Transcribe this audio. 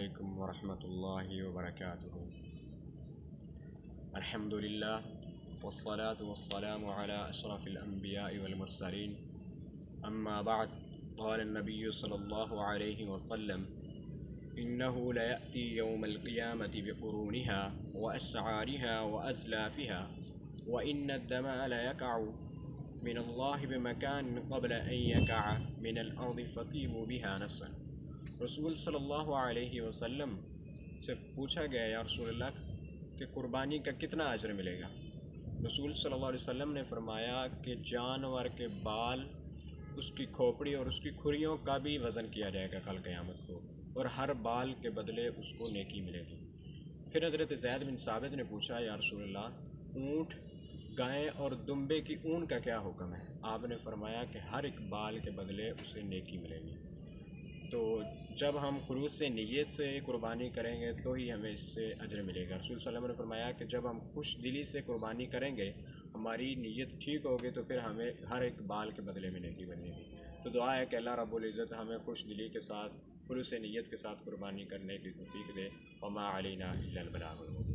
علیکم ورحمۃ اللہ وبرکاتہ۔ الحمدللہ والصلاة والسلام علی اشرف الانبیاء والمرسلین، اما بعد، قال النبی صلی اللہ علیہ وسلم انہ لیأتی یوم القیامۃ بقرونها واشعارها وازلافها وان الدماء لیقع من اللہ بمکان قبل ان یقع من الارض فطیبوا بها نفسا۔ رسول صلی اللہ علیہ وسلم سے پوچھا گیا یا رسول اللہ کہ قربانی کا کتنا اجر ملے گا؟ رسول صلی اللہ علیہ وسلم نے فرمایا کہ جانور کے بال، اس کی کھوپڑی اور اس کی کھریوں کا بھی وزن کیا جائے گا کل قیامت کو، اور ہر بال کے بدلے اس کو نیکی ملے گی۔ پھر حضرت زید بن ثابت نے پوچھا یا رسول اللہ، اونٹ، گائے اور دمبے کی اون کا کیا حکم ہے؟ آپ نے فرمایا کہ ہر ایک بال کے بدلے اسے نیکی ملے گی۔ تو جب ہم خلوص سے نیت سے قربانی کریں گے تو ہی ہمیں اس سے اجر ملے گا۔ رسول صلی اللہ علیہ وسلم نے فرمایا کہ جب ہم خوش دلی سے قربانی کریں گے، ہماری نیت ٹھیک ہوگی، تو پھر ہمیں ہر ایک بال کے بدلے میں نیکی بنے گی۔ تو دعا ہے کہ اللہ رب العزت ہمیں خوش دلی کے ساتھ، خلوص نیت کے ساتھ قربانی کرنے کی توفیق دے۔ وما علینا الا البلاغ المبین۔